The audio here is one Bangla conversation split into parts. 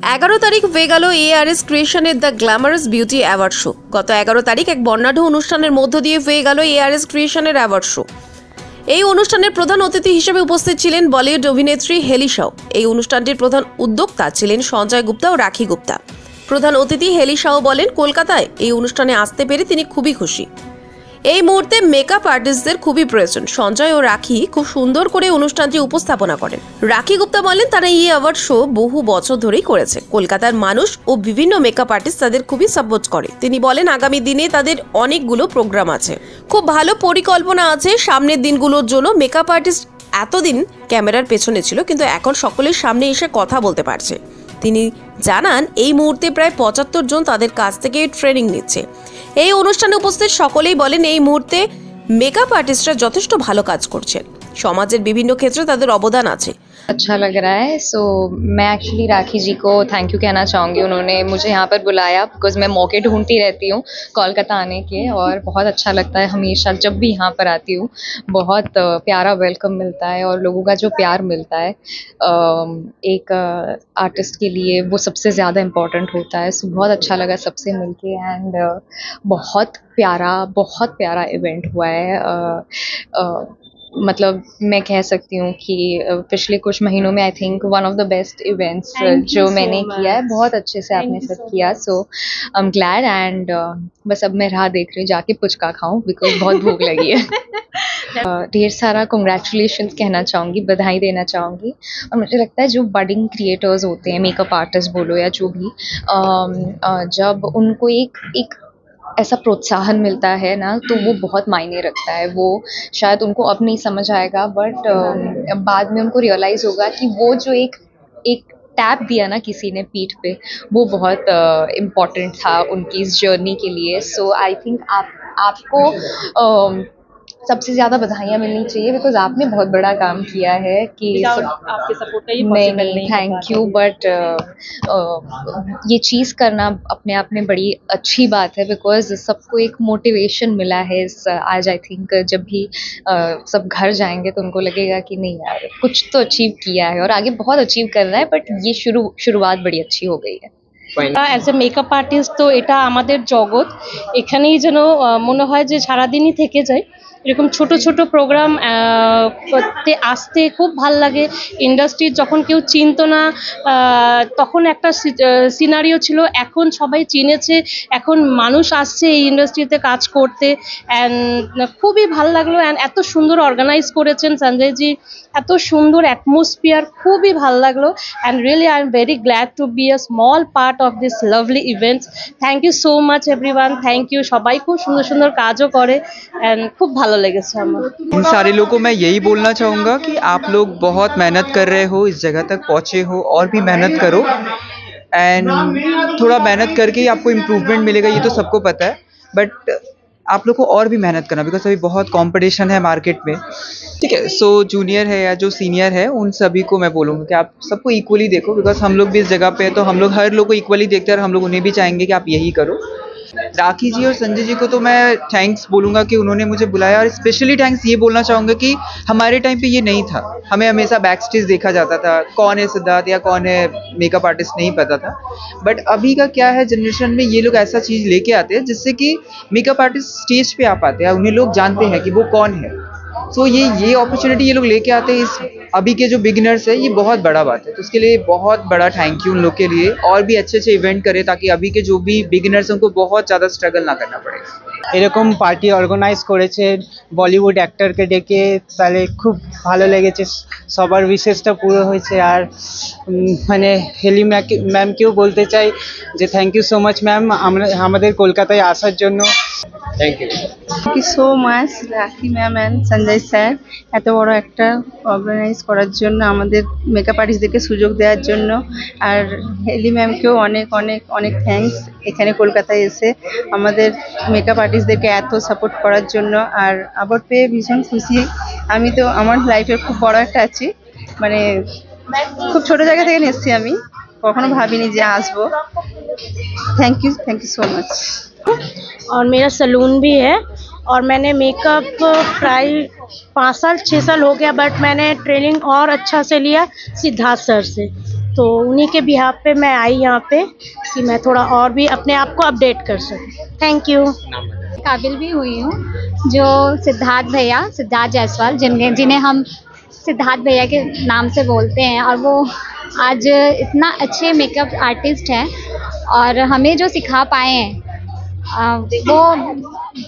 11 তারিখ হয়ে গেল ARS ক্রিয়েশনের the glamorous beauty award show. গত 11 তারিখ এক বর্ণাঢ্য অনুষ্ঠানের মধ্য দিয়ে হয়ে গেল ARS ক্রিয়েশনের অ্যাওয়ার্ড শো। এই অনুষ্ঠানের প্রধান অতিথি হিসেবে উপস্থিত ছিলেন বলিউড অভিনেত্রী হেলি শাও। এই অনুষ্ঠানটির প্রধান উদ্যোক্তা ছিলেন সঞ্জয় গুপ্তা ও রাখি গুপ্তা। প্রধান অতিথি হেলি শাও বলেন, কলকাতায় এই অনুষ্ঠানে আসতে পেরে তিনি খুবই খুশি। এই মুহূর্তে মেকআপ আর্টিস্টদের খুবই প্রয়োজন। সঞ্জয় ও রাখি খুব সুন্দর করে অনুষ্ঠানটি উপস্থাপনা করেন। রাখি গুপ্তা বলেন, তারা এই অ্যাওয়ার্ড শো বহু বছর ধরেই করেছে। কলকাতার মানুষ ও বিভিন্ন মেকআপ আর্টিস্ট তাদের খুবই সাপোর্ট করে। তিনি বলেন, আগামী দিনে তাদের অনেকগুলো প্রোগ্রাম আছে, খুব ভালো পরিকল্পনা আছে সামনের দিনগুলোর জন্য। মেকআপ আর্টিস্ট এতদিন ক্যামেরার পেছনে ছিল, কিন্তু এখন সকলের সামনে এসে কথা বলতে পারছে। তিনি জানান, এই মুহূর্তে প্রায় 75 জন তাদের কাছ থেকে ট্রেনিং নিচ্ছে। এই অনুষ্ঠানে উপস্থিত সকলেই বলেন, এই মুহূর্তে মেকআপ আর্টিস্টরা যথেষ্ট ভালো কাজ করছেন। সমাজের বিভিন্ন ক্ষেত্রে তাদের অবদান আছে। अच्छा लग रहा है। सो मैं एक्चुअली राखी जी को थैंक यू कहना चाहूँगी। उन्होंने मुझे यहाँ पर बुलाया बिकॉज मैं मौके ढूंढती रहती हूँ कोलकाता आने के, और बहुत अच्छा लगता है हमेशा जब भी यहाँ पर आती हूँ। बहुत प्यारा वेलकम मिलता है और लोगों का जो प्यार मिलता है एक आर्टिस्ट के लिए वो सबसे ज़्यादा इम्पोर्टेंट होता है। सो बहुत अच्छा लगा सबसे मिलके एंड बहुत प्यारा इवेंट हुआ है। मतलब मैं कह सकती हूँ कि पिछले कुछ महीनों में I think one of the best events जो मैंने किया है। बहुत अच्छे से आपने सब किया। सो आई एम ग्लैड एंड बस अब मैं राह देख रही हूँ जाके पुचका खाऊं बिकॉज बहुत भूख लगी है। ढेर सारा कंग्रेचुलेशंस कहना चाहूँगी, बधाई देना चाहूँगी। और मुझे लगता है जो बडिंग क्रिएटर्स होते हैं, मेकअप आर्टिस्ट बोलो या जो भी, जब उनको एक ऐसा प्रोत्साहन मिलता है ना, तो वो बहुत मायने रखता है। वो शायद उनको अब नहीं समझ आएगा, बट बाद में उनको रियलाइज़ होगा कि वो जो एक टैप दिया ना किसी ने पीठ पे, वो बहुत इम्पोर्टेंट था उनकी इस जर्नी के लिए। सो आई थिंक आपको सबसे ज़्यादा बधाइयाँ मिलनी चाहिए बिकॉज आपने बहुत बड़ा काम किया है कि आपके सपोर्ट का ये पॉसिबल नहीं। थैंक यू, बट ये चीज़ करना अपने आप में बड़ी अच्छी बात है बिकॉज सबको एक मोटिवेशन मिला है। आज आई थिंक जब भी सब घर जाएंगे तो उनको लगेगा कि नहीं यार कुछ तो अचीव किया है और आगे बहुत अचीव करना है, बट ये शुरुआत बड़ी अच्छी हो गई है। অ্যাজ এ মেকআপ আর্টিস্ট তো এটা আমাদের জগৎ। এখানেই যেন মনে হয় যে সারাদিনই থেকে যায়। এরকম ছোট ছোট প্রোগ্রাম করতে আসতে খুব ভাল লাগে। ইন্ডাস্ট্রির যখন কেউ চিনতো না তখন একটা সিনারিও ছিল, এখন সবাই চিনেছে, এখন মানুষ আসছে এই ইন্ডাস্ট্রিতে কাজ করতে। অ্যান্ড খুবই ভাল লাগলো। অ্যান্ড এত সুন্দর অর্গানাইজ করেছেন সঞ্জয়জি, এত সুন্দর অ্যাটমসফিয়ার, খুবই ভাল লাগলো। And really I am very glad to be a small part of this lovely events. Thank you so much everyone, thank you. সবাই খুব সুন্দর সুন্দর কাজও করে অ্যান্ড খুব ভালো লেগেছে আমার। इन सारे लोगों को मैं यही बोलना चाहूँगा कि आप लोग बहुत मेहनत कर रहे हो, इस जगह तक पहुँचे हो, और भी मेहनत करो। एंड थोड़ा मेहनत करके ही आपको इम्प्रूवमेंट मिलेगा, ये तो सबको पता है, बट आप लोग को और भी मेहनत करना बिकॉज अभी बहुत कंपटीशन है मार्केट में। ठीक है, सो जूनियर है या जो सीनियर है उन सभी को मैं बोलूँगा कि आप सबको इक्वली देखो बिकॉज हम लोग भी इस जगह पे है, तो हम लोग हर लोग को इक्वली देखते हैं और हम लोग उन्हें भी चाहेंगे कि आप यही करो। राखी जी और संजय जी को तो मैं थैंक्स बोलूँगा कि उन्होंने मुझे बुलाया, और स्पेशली थैंक्स ये बोलना चाहूँगा कि हमारे टाइम पे ये नहीं था। हमें हमेशा बैक स्टेज देखा जाता था, कौन है सिद्धार्थ या कौन है मेकअप आर्टिस्ट नहीं पता था। बट अभी का क्या है, जनरेशन में ये लोग ऐसा चीज़ लेके आते हैं जिससे कि मेकअप आर्टिस्ट स्टेज पे आ पाते हैं, उन्हें लोग जानते हैं कि वो कौन है। सो ये अपॉर्चुनिटी ये लोग लेके आते हैं इस अभी के जो बिगिनर्स है, ये बहुत बड़ा बात है। तो उसके लिए बहुत बड़ा थैंक यू उन लोग के लिए, और भी अच्छे अच्छे इवेंट करें ताकि अभी के जो भी बिगिनर्स हैं उनको बहुत ज़्यादा स्ट्रगल ना करना पड़े। এরকম পার্টি অর্গানাইজ করেছে বলিউড অ্যাক্টরকে ডেকে, তাহলে খুব ভালো লেগেছে। সবার উইশেসটা পুরো হয়েছে। আর মানে হেলি ম্যামকেও বলতে চাই যে thank you so much ma'am আমাদের কলকাতায় আসার জন্য। Thank you so much Rakhi ma'am and Sanjay sir, এত বড় একটা অর্গানাইজ করার জন্য, আমাদের মেকআপ আর্টিস্টদেরকে সুযোগ দেওয়ার জন্য। আর হেলি ম্যামকেও অনেক অনেক অনেক থ্যাঙ্কস এখানে কলকাতায় এসে আমাদের মেকআপ আর্টিস্টদেরকে এত সাপোর্ট করার জন্য। আর অ্যাওয়ার্ড পেয়ে ভীষণ খুশি। আমি তো আমার লাইফের খুব বড় একটা আছি, মানে খুব ছোট জায়গা থেকে এসেছি, আমি কখনো ভাবিনি যে আসবো। Thank you so much. और मेरा सैलून भी है और मैंने मेकअप प्राय 5 साल 6 साल हो गया, बट मैंने ट्रेनिंग और अच्छा से लिया सिद्धार्थ सर से। तो उन्हीं के बिहाफ पे मैं आई यहाँ पे कि मैं थोड़ा और भी अपने आप को अपडेट कर सकूँ। Thank you. काबिल भी हुई हूँ जो सिद्धार्थ जायसवाल जिन्हें हम सिद्धार्थ भैया के नाम से बोलते हैं, और वो आज इतना अच्छे मेकअप आर्टिस्ट हैं और हमें जो सिखा पाए हैं वो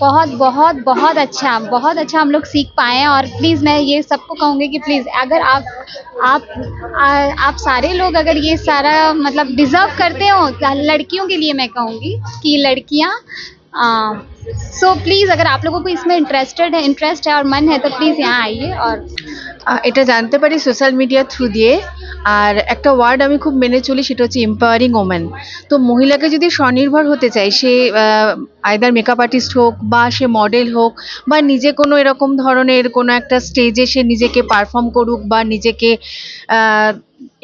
बहुत बहुत बहुत अच्छा हम लोग सीख पाए हैं। और प्लीज़ मैं ये सबको कहूँगी कि प्लीज़ अगर आप सारे लोग अगर ये सारा मतलब डिज़र्व करते हो, लड़कियों के लिए मैं कहूँगी कि लड़कियाँ सो प्लीज़ अगर आप लोगों को इसमें इंटरेस्ट है और मन है तो प्लीज़ यहाँ आइए। और এটা জানতে পারি সোশ্যাল মিডিয়া থ্রু দিয়ে। আর একটা ওয়ার্ড আমি খুব মেনে চলি, সেটা হচ্ছে এম্পাওয়ারিং ওম্যান। তো মহিলাকে যদি স্বনির্ভর হতে চায়, সে আইদার মেকআপ আর্টিস্ট হোক বা সে মডেল হোক বা নিজে কোনো এরকম ধরনের কোনো একটা স্টেজে সে নিজেকে পারফর্ম করুক বা নিজেকে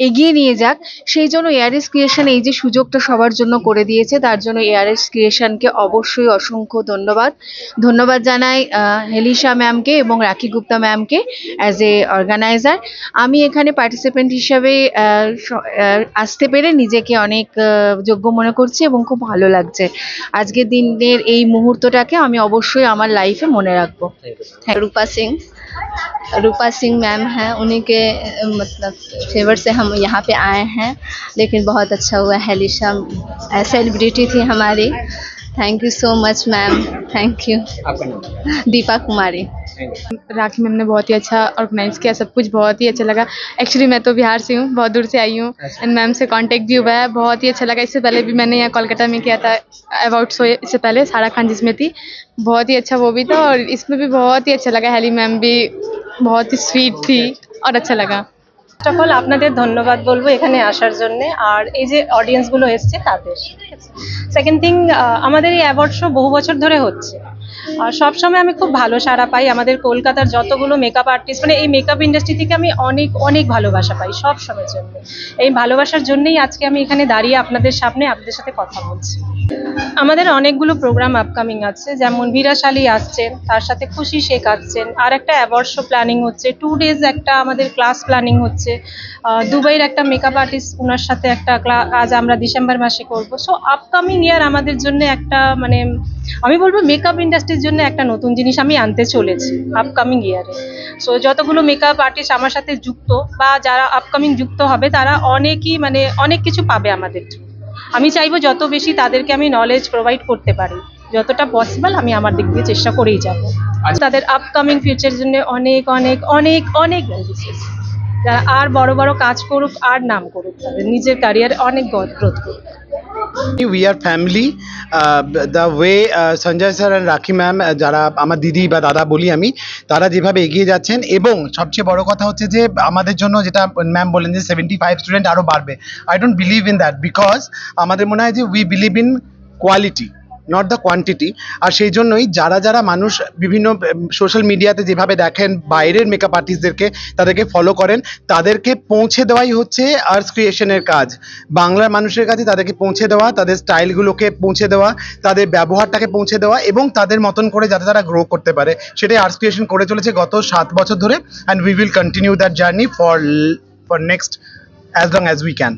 এগিয়ে নিয়ে যাক, সেই জন্য এআরএস ক্রিয়েশন এই যে সুযোগটা সবার জন্য করে দিয়েছে, তার জন্য এআরএস ক্রিয়েশনকে অবশ্যই অসংখ্য ধন্যবাদ জানাই হেলিশা ম্যামকে এবং রাখি গুপ্তা ম্যামকে অ্যাজ এ অর্গানাইজার। আমি এখানে পার্টিসিপেন্ট হিসাবে আসতে পেরে নিজেকে অনেক যোগ্য মনে করছি এবং খুব ভালো লাগছে। আজকের দিনের এই মুহূর্তটাকে আমি অবশ্যই আমার লাইফে মনে রাখবো। रूपा सिंह मैम हैं, उन्हीं के मतलब फेवर से हम यहाँ पे आए हैं, लेकिन बहुत अच्छा हुआ। हेलिशा सेलिब्रिटी थी हमारी। Thank you so much ma'am, thank you. Deepa Kumari. Rakhi ma'am ने बहुत ही अच्छा ऑर्गेनाइज किया, सब कुछ बहुत ही अच्छा लगा। एक्चुअली मैं तो बिहार से हूँ, बहुत दूर से आई हूँ एंड मैम से कांटेक्ट भी हुआ है, बहुत ही अच्छा लगा। इससे पहले भी मैंने यहाँ कोलकाता में किया था अवार्ड शो, इससे पहले सारा खान जिसमें थी, बहुत ही अच्छा वो भी था और इसमें भी बहुत ही अच्छा लगा। हेली मैम भी बहुत ही स्वीट थी और अच्छा लगा। ফার্স্ট অফ অল আপনাদের ধন্যবাদ বলবো এখানে আসার জন্য, আর এই যে অডিয়েন্সগুলো এসছে তাদের। সেকেন্ড থিং, আমাদের এই অ্যাওয়ার্ড শো বহু বছর ধরে হচ্ছে আর সবসময় আমি খুব ভালো সাড়া পাই। আমাদের কলকাতার যতগুলো মেকআপ আর্টিস্ট, মানে এই মেকআপ ইন্ডাস্ট্রি থেকে আমি অনেক অনেক ভালোবাসা পাই সব সময়ের জন্য। এই ভালোবাসার জন্যই আজকে আমি এখানে দাঁড়িয়ে আপনাদের সামনে আপনাদের সাথে কথা বলছি। আমাদের অনেকগুলো প্রোগ্রাম আপকামিং আছে, যেমন বিরাশালী আসছেন, তার সাথে খুশি শেখ আসছেন, আর একটা অ্যাওয়ার্ড শো প্ল্যানিং হচ্ছে, 2 days একটা আমাদের ক্লাস প্ল্যানিং হচ্ছে। দুবাইয়ের একটা মেকআপ আর্টিস্ট, ওনার সাথে একটা কাজ আমরা ডিসেম্বর মাসে করবো। সো আপকামিং ইয়ার আমাদের জন্য একটা মানে আমি বলবো মেকআপ ইন্ডাস্ট্রির জন্য একটা নতুন জিনিস আমি আনতে চলেছি আপকামিং ইয়ারে। সো যতগুলো মেকআপ আর্টিস্ট আমার সাথে যুক্ত বা যারা আপকামিং যুক্ত হবে তারা অনেকই মানে অনেক কিছু পাবে আমাদের। আমি চাইবো যত বেশি তাদেরকে আমি নলেজ প্রোভাইড করতে পারি, যতটা পসিবল আমি আমার দিক দিয়ে চেষ্টা করেই যাব। তাদের আপকামিং ফিউচারের জন্য অনেক অনেক অনেক অনেক বেনিফিটস, যারা আর বড় বড় কাজ করুক আর নাম করুক, তাদের নিজের ক্যারিয়ার অনেক গ্রোথ করুক। We are family. The way Sanjay sir আর রাখি ম্যাম, যারা আমার দিদি বা দাদা বলি আমি, তারা যেভাবে এগিয়ে যাচ্ছেন, এবং সবচেয়ে বড় কথা হচ্ছে যে আমাদের জন্য যেটা ম্যাম বলেন যে 75 স্টুডেন্ট আরও বাড়বে, I don't believe in that, because আমাদের মনে হয় যে we believe in quality, not the quantity. আর সেই জন্যই যারা মানুষ বিভিন্ন সোশ্যাল মিডিয়াতে যেভাবে দেখেন বাইরের মেকআপ আর্টিস্টদেরকে, তাদেরকে ফলো করেন, তাদেরকে পৌঁছে দেওয়াই হচ্ছে আর্টস ক্রিয়েশনের কাজ। বাংলার মানুষের কাছে তাদেরকে পৌঁছে দেওয়া, তাদের স্টাইলগুলোকে পৌঁছে দেওয়া, তাদের ব্যবহারটাকে পৌঁছে দেওয়া এবং তাদের মতন করে যাতে তারা গ্রো করতে পারে, সেটাই আর্টস ক্রিয়েশন করে চলেছে গত 7 বছর ধরে। And we will continue that journey for next as long as we can.